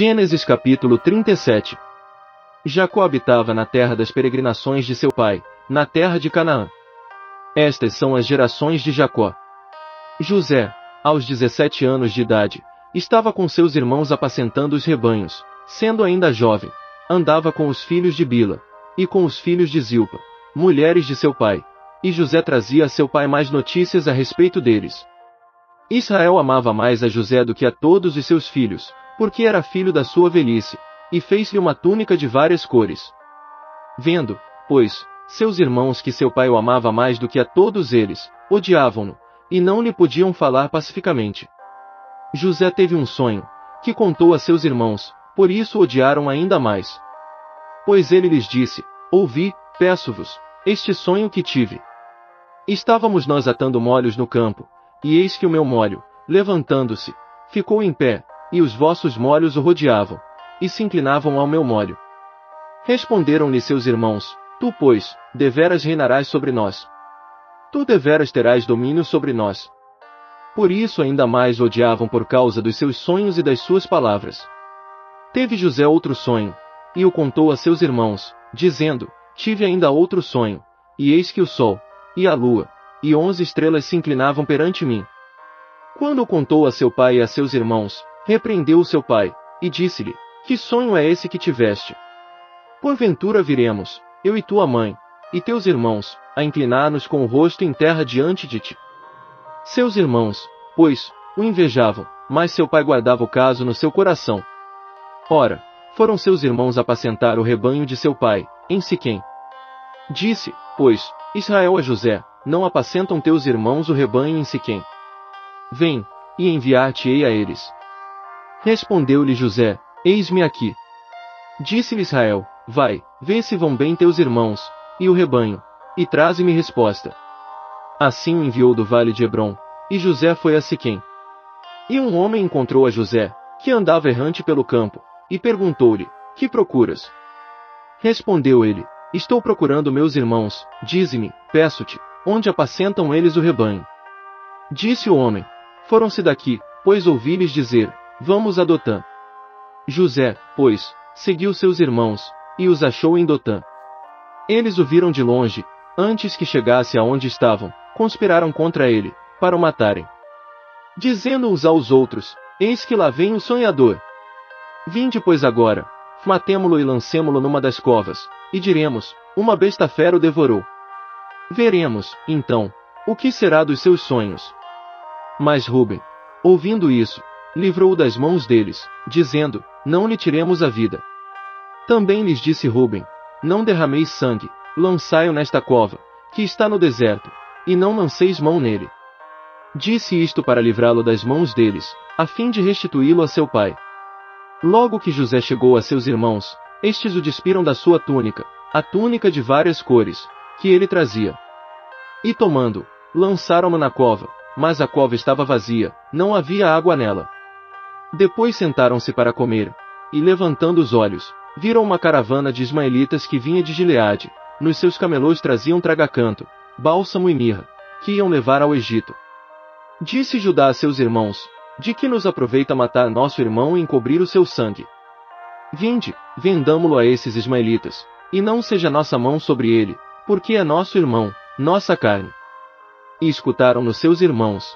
Gênesis capítulo 37. Jacó habitava na terra das peregrinações de seu pai, na terra de Canaã. Estas são as gerações de Jacó. José, aos 17 anos de idade, estava com seus irmãos apacentando os rebanhos, sendo ainda jovem, andava com os filhos de Bila, e com os filhos de Zilpa, mulheres de seu pai, e José trazia a seu pai mais notícias a respeito deles. Israel amava mais a José do que a todos os seus filhos, porque era filho da sua velhice, e fez-lhe uma túnica de várias cores. Vendo, pois, seus irmãos que seu pai o amava mais do que a todos eles, odiavam-no, e não lhe podiam falar pacificamente. José teve um sonho, que contou a seus irmãos, por isso o odiaram ainda mais. Pois ele lhes disse: ouvi, peço-vos, este sonho que tive. Estávamos nós atando molhos no campo, e eis que o meu molho, levantando-se, ficou em pé, e os vossos molhos o rodeavam, e se inclinavam ao meu molho. Responderam-lhe seus irmãos: tu, pois, deveras reinarás sobre nós. Tu deveras terás domínio sobre nós. Por isso ainda mais o odiavam por causa dos seus sonhos e das suas palavras. Teve José outro sonho, e o contou a seus irmãos, dizendo: tive ainda outro sonho, e eis que o sol, e a lua, e 11 estrelas se inclinavam perante mim. Quando o contou a seu pai e a seus irmãos, repreendeu o seu pai, e disse-lhe: que sonho é esse que tiveste? Porventura viremos, eu e tua mãe, e teus irmãos, a inclinar-nos com o rosto em terra diante de ti. Seus irmãos, pois, o invejavam, mas seu pai guardava o caso no seu coração. Ora, foram seus irmãos apacentar o rebanho de seu pai, em Siquém. Disse, pois, Israel a José: não apacentam teus irmãos o rebanho em Siquém? Vem, e enviar-te-ei a eles. Respondeu-lhe José: eis-me aqui. Disse-lhe Israel: vai, vê se vão bem teus irmãos, e o rebanho, e traze-me resposta. Assim o enviou do vale de Hebrom, e José foi a Siquém. E um homem encontrou a José, que andava errante pelo campo, e perguntou-lhe: que procuras? Respondeu ele: estou procurando meus irmãos, dize-me, peço-te, onde apacentam eles o rebanho? Disse o homem: foram-se daqui, pois ouvi-lhes dizer: vamos a Dotã. José, pois, seguiu seus irmãos, e os achou em Dotã. Eles o viram de longe, antes que chegasse aonde estavam, conspiraram contra ele, para o matarem. Dizendo uns aos outros: eis que lá vem o sonhador. Vinde pois agora, matemo-lo e lancemo-lo numa das covas, e diremos: uma besta fera o devorou. Veremos, então, o que será dos seus sonhos. Mas Ruben, ouvindo isso, livrou-o das mãos deles, dizendo: não lhe tiremos a vida. Também lhes disse Ruben: não derrameis sangue, lançai-o nesta cova, que está no deserto, e não lanceis mão nele. Disse isto para livrá-lo das mãos deles, a fim de restituí-lo a seu pai. Logo que José chegou a seus irmãos, estes o despiram da sua túnica, a túnica de várias cores, que ele trazia. E tomando, lançaram-no na cova, mas a cova estava vazia, não havia água nela. Depois sentaram-se para comer, e levantando os olhos, viram uma caravana de ismaelitas que vinha de Gileade, nos seus camelôs traziam tragacanto, bálsamo e mirra, que iam levar ao Egito. Disse Judá a seus irmãos: de que nos aproveita matar nosso irmão e encobrir o seu sangue? Vinde, vendamo-lo a esses ismaelitas, e não seja nossa mão sobre ele, porque é nosso irmão, nossa carne. E escutaram nos seus irmãos.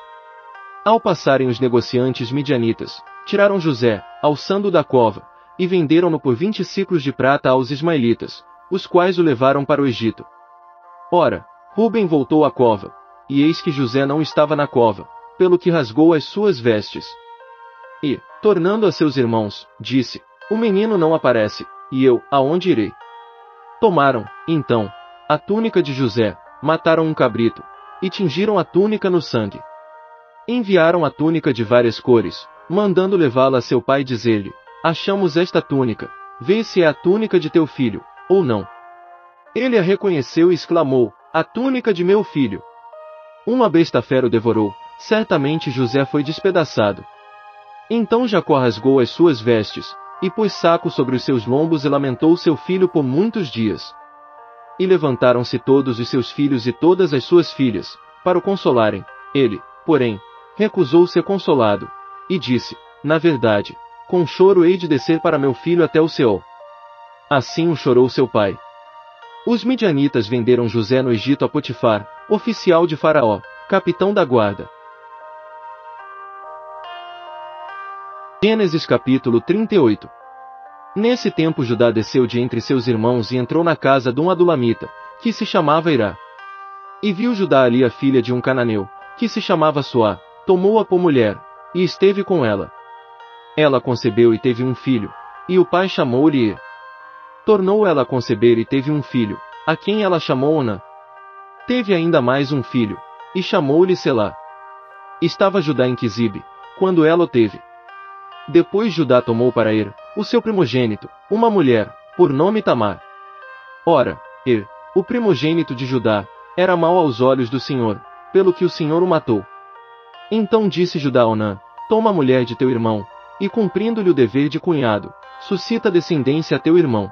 Ao passarem os negociantes midianitas, tiraram José, alçando-o da cova, e venderam-no por 20 siclos de prata aos ismaelitas, os quais o levaram para o Egito. Ora, Ruben voltou à cova, e eis que José não estava na cova, pelo que rasgou as suas vestes. E, tornando a seus irmãos, disse: o menino não aparece, e eu, aonde irei? Tomaram, então, a túnica de José, mataram um cabrito, e tingiram a túnica no sangue. Enviaram a túnica de várias cores, mandando levá-la a seu pai e dizer-lhe: achamos esta túnica, vê se é a túnica de teu filho, ou não. Ele a reconheceu e exclamou: a túnica de meu filho. Uma besta fera o devorou, certamente José foi despedaçado. Então Jacó rasgou as suas vestes, e pôs saco sobre os seus lombos e lamentou seu filho por muitos dias. E levantaram-se todos os seus filhos e todas as suas filhas, para o consolarem. Ele, porém, recusou ser consolado, e disse: na verdade, com choro hei de descer para meu filho até o Seol. Assim o chorou seu pai. Os midianitas venderam José no Egito a Potifar, oficial de Faraó, capitão da guarda. Gênesis capítulo 38. Nesse tempo Judá desceu de entre seus irmãos e entrou na casa de um adulamita, que se chamava Irá. E viu Judá ali a filha de um cananeu, que se chamava Suá, tomou-a por mulher, e esteve com ela. Ela concebeu e teve um filho, e o pai chamou-lhe Ir. Tornou ela a conceber e teve um filho, a quem ela chamou Onã. Teve ainda mais um filho, e chamou-lhe Selá. Estava Judá em Quizibe, quando ela o teve. Depois Judá tomou para Ir, o seu primogênito, uma mulher, por nome Tamar. Ora, Ir, o primogênito de Judá, era mau aos olhos do Senhor, pelo que o Senhor o matou. Então disse Judá a Onã, toma a mulher de teu irmão, e cumprindo-lhe o dever de cunhado, suscita descendência a teu irmão.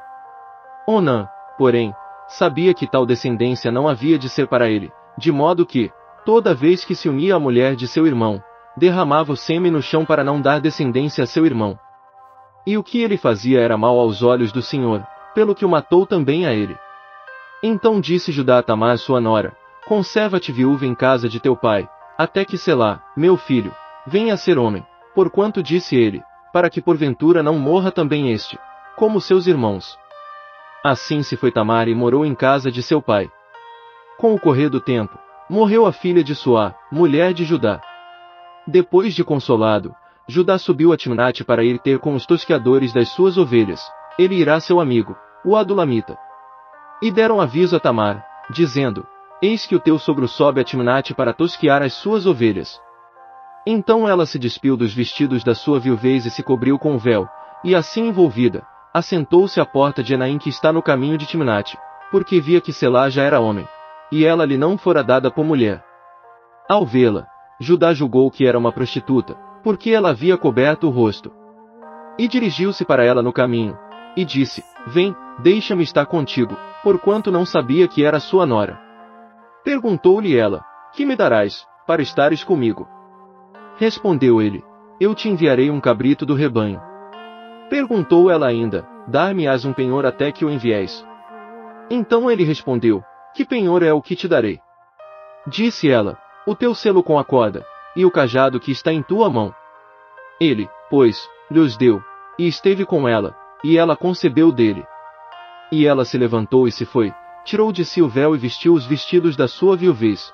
Onã, porém, sabia que tal descendência não havia de ser para ele, de modo que, toda vez que se unia à mulher de seu irmão, derramava o sêmen no chão para não dar descendência a seu irmão. E o que ele fazia era mal aos olhos do Senhor, pelo que o matou também a ele. Então disse Judá a Tamar sua nora, conserva-te viúva em casa de teu pai, até que Selá, meu filho, venha a ser homem, porquanto disse ele, para que porventura não morra também este, como seus irmãos. Assim se foi Tamar e morou em casa de seu pai. Com o correr do tempo, morreu a filha de Suá, mulher de Judá. Depois de consolado, Judá subiu a Timnate para ir ter com os tosqueadores das suas ovelhas, ele irá seu amigo, o adulamita. E deram aviso a Tamar, dizendo, eis que o teu sogro sobe a Timnate para tosquear as suas ovelhas. Então ela se despiu dos vestidos da sua viuvez e se cobriu com o véu, e assim envolvida, assentou-se à porta de Enaim que está no caminho de Timnate, porque via que Selá já era homem, e ela lhe não fora dada por mulher. Ao vê-la, Judá julgou que era uma prostituta, porque ela havia coberto o rosto. E dirigiu-se para ela no caminho, e disse, vem, deixa-me estar contigo, porquanto não sabia que era sua nora. Perguntou-lhe ela, que me darás, para estares comigo? Respondeu ele, eu te enviarei um cabrito do rebanho. Perguntou ela ainda, dar-me-ás um penhor até que o envies? Então ele respondeu, que penhor é o que te darei? Disse ela, o teu selo com a corda, e o cajado que está em tua mão. Ele, pois, lhos deu, e esteve com ela, e ela concebeu dele. E ela se levantou e se foi, tirou de si o véu e vestiu os vestidos da sua viuvez.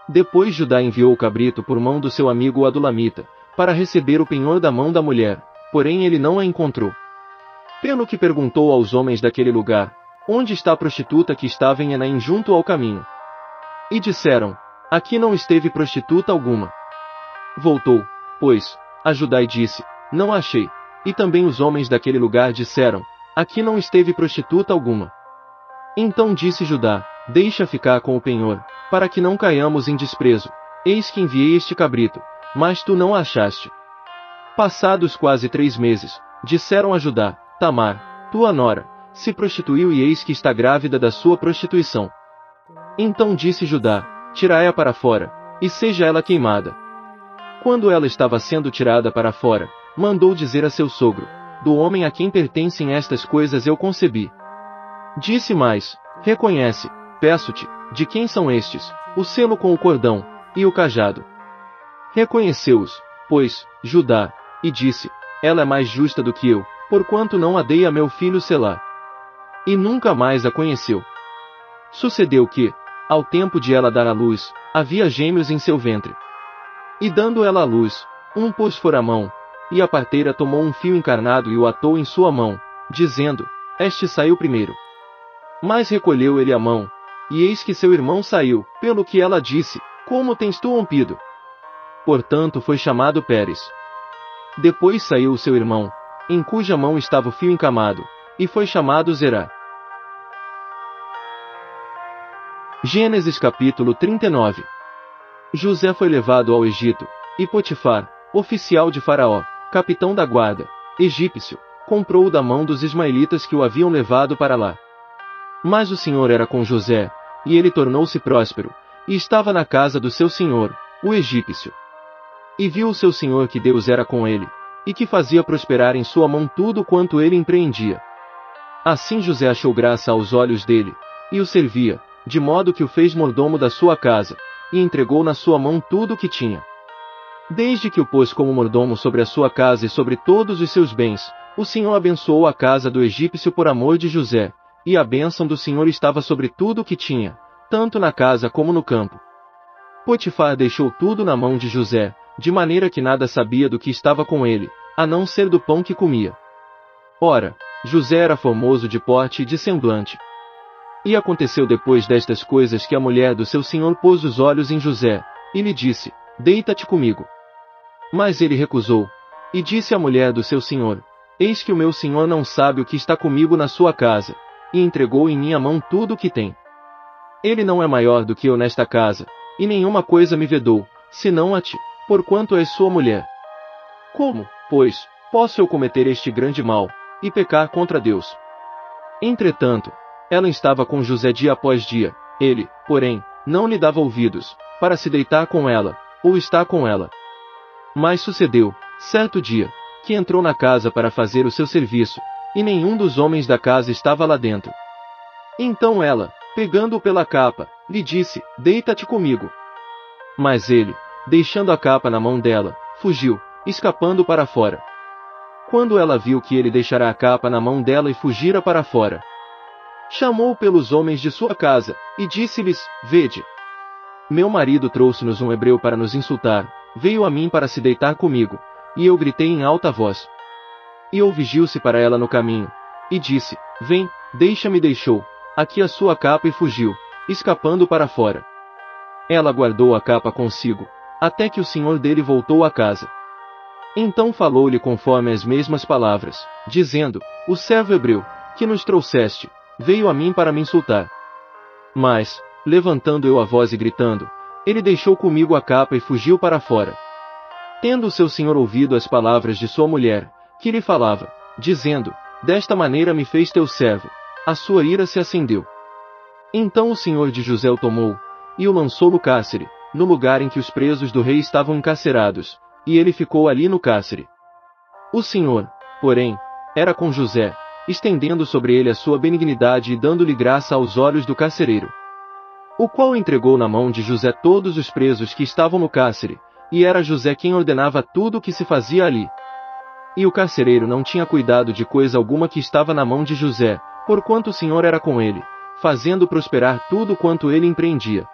Depois Judá enviou o cabrito por mão do seu amigo Adulamita, para receber o penhor da mão da mulher, porém ele não a encontrou. Pelo que perguntou aos homens daquele lugar, onde está a prostituta que estava em Enaim junto ao caminho? E disseram, aqui não esteve prostituta alguma. Voltou, pois, a Judá e disse, não a achei. E também os homens daquele lugar disseram, aqui não esteve prostituta alguma. Então disse Judá, deixa ficar com o penhor, para que não caiamos em desprezo. Eis que enviei este cabrito, mas tu não a achaste. Passados quase 3 meses, disseram a Judá, Tamar, tua nora, se prostituiu e eis que está grávida da sua prostituição. Então disse Judá, tira-a para fora, e seja ela queimada. Quando ela estava sendo tirada para fora, mandou dizer a seu sogro, do homem a quem pertencem estas coisas eu concebi. Disse mais, reconhece, peço-te, de quem são estes, o selo com o cordão, e o cajado. Reconheceu-os, pois, Judá, e disse, ela é mais justa do que eu, porquanto não a dei a meu filho Selá. E nunca mais a conheceu. Sucedeu que, ao tempo de ela dar à luz, havia gêmeos em seu ventre. E dando ela à luz, um pôs fora a mão, e a parteira tomou um fio encarnado e o atou em sua mão, dizendo, este saiu primeiro. Mas recolheu ele a mão, e eis que seu irmão saiu, pelo que ela disse, como tens tu rompido? Portanto foi chamado Pérez. Depois saiu o seu irmão, em cuja mão estava o fio encamado, e foi chamado Zerá. Gênesis capítulo 39. José foi levado ao Egito, e Potifar, oficial de Faraó, capitão da guarda, egípcio, comprou-o da mão dos ismaelitas que o haviam levado para lá. Mas o Senhor era com José, e ele tornou-se próspero, e estava na casa do seu senhor, o egípcio. E viu o seu senhor que Deus era com ele, e que fazia prosperar em sua mão tudo quanto ele empreendia. Assim José achou graça aos olhos dele, e o servia, de modo que o fez mordomo da sua casa, e entregou na sua mão tudo o que tinha. Desde que o pôs como mordomo sobre a sua casa e sobre todos os seus bens, o Senhor abençoou a casa do egípcio por amor de José, e a bênção do Senhor estava sobre tudo o que tinha, tanto na casa como no campo. Potifar deixou tudo na mão de José, de maneira que nada sabia do que estava com ele, a não ser do pão que comia. Ora, José era formoso de porte e de semblante. E aconteceu depois destas coisas que a mulher do seu senhor pôs os olhos em José, e lhe disse: Deita-te comigo. Mas ele recusou, e disse à mulher do seu senhor: Eis que o meu senhor não sabe o que está comigo na sua casa, e entregou em minha mão tudo o que tem. Ele não é maior do que eu nesta casa, e nenhuma coisa me vedou, senão a ti, porquanto és sua mulher. Como, pois, posso eu cometer este grande mal, e pecar contra Deus? Entretanto, ela estava com José dia após dia, ele, porém, não lhe dava ouvidos, para se deitar com ela, ou estar com ela. Mas sucedeu, certo dia, que entrou na casa para fazer o seu serviço, e nenhum dos homens da casa estava lá dentro. Então ela, pegando-o pela capa, lhe disse: Deita-te comigo. Mas ele, deixando a capa na mão dela, fugiu, escapando para fora. Quando ela viu que ele deixara a capa na mão dela e fugira para fora, chamou pelos homens de sua casa, e disse-lhes: Vede, meu marido trouxe-nos um hebreu para nos insultar, veio a mim para se deitar comigo, e eu gritei em alta voz. E ouviu-se para ela no caminho, e disse: Vem, deixa-me. Deixou aqui a sua capa e fugiu, escapando para fora. Ela guardou a capa consigo, até que o senhor dele voltou à casa. Então falou-lhe conforme as mesmas palavras, dizendo: O servo hebreu, que nos trouxeste, veio a mim para me insultar. Mas, levantando eu a voz e gritando, ele deixou comigo a capa e fugiu para fora. Tendo o seu senhor ouvido as palavras de sua mulher, que lhe falava, dizendo: Desta maneira me fez teu servo, a sua ira se acendeu. Então o senhor de José o tomou, e o lançou no cárcere, no lugar em que os presos do rei estavam encarcerados, e ele ficou ali no cárcere. O Senhor, porém, era com José, estendendo sobre ele a sua benignidade e dando-lhe graça aos olhos do carcereiro, o qual entregou na mão de José todos os presos que estavam no cárcere, e era José quem ordenava tudo o que se fazia ali. E o carcereiro não tinha cuidado de coisa alguma que estava na mão de José, porquanto o Senhor era com ele, fazendo prosperar tudo quanto ele empreendia.